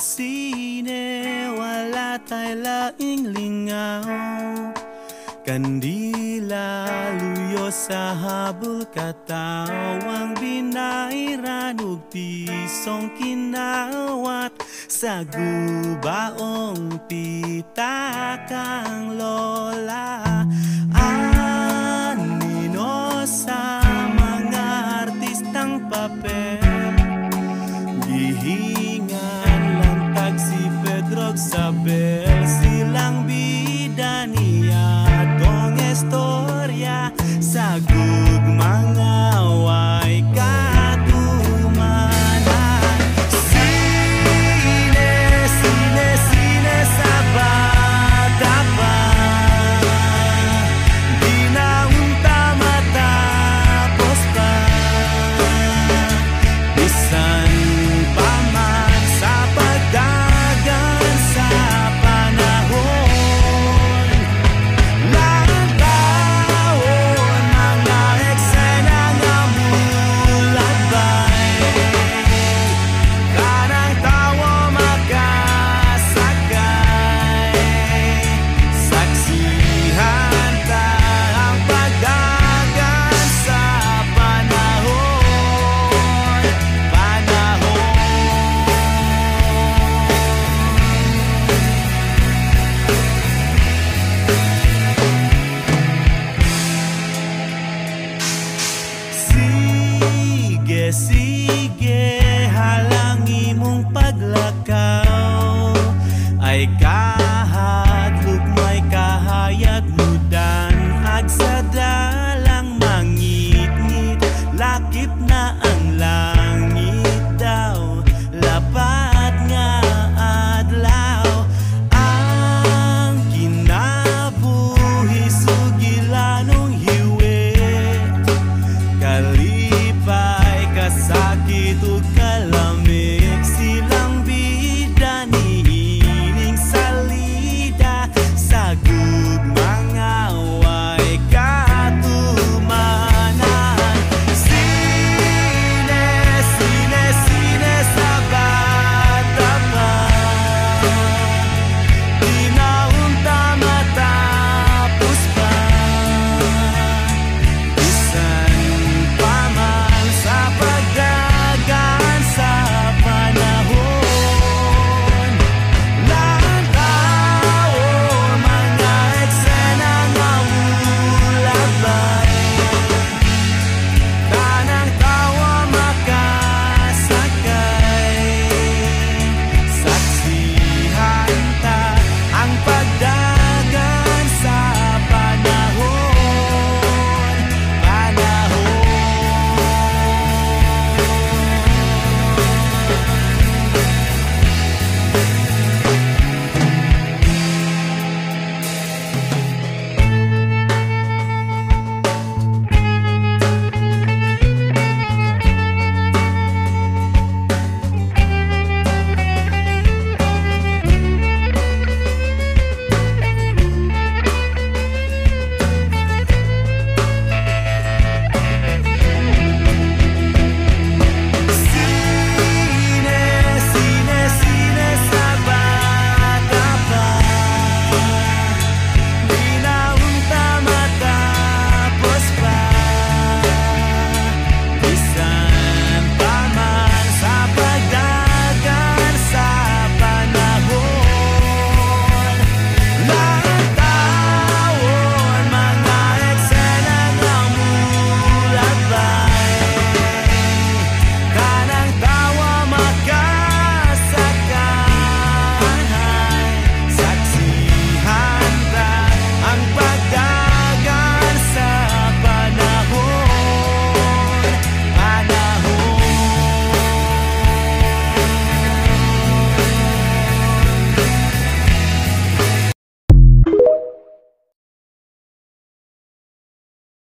sine, wala tayo laing lingaw. Kandila, luyo sa habol katawang binairan ug pisong kinawat sa gubaong pitakang lola. Anino sa mga artistang papel, gihingan lang tag si Pedro Sabel, silang bida niya dong istorya sa gugmang away katumanan. Sine, sine, sine sa bata pa, di na unta matapos pa. Bisan pa man sa pagdagan sa panahon, lagawon mga eksena nga mulabay, kanang tawo makasakay. Saksihan ta ang pagdagan sa panahon, Sige, sige, halang imong paglakad.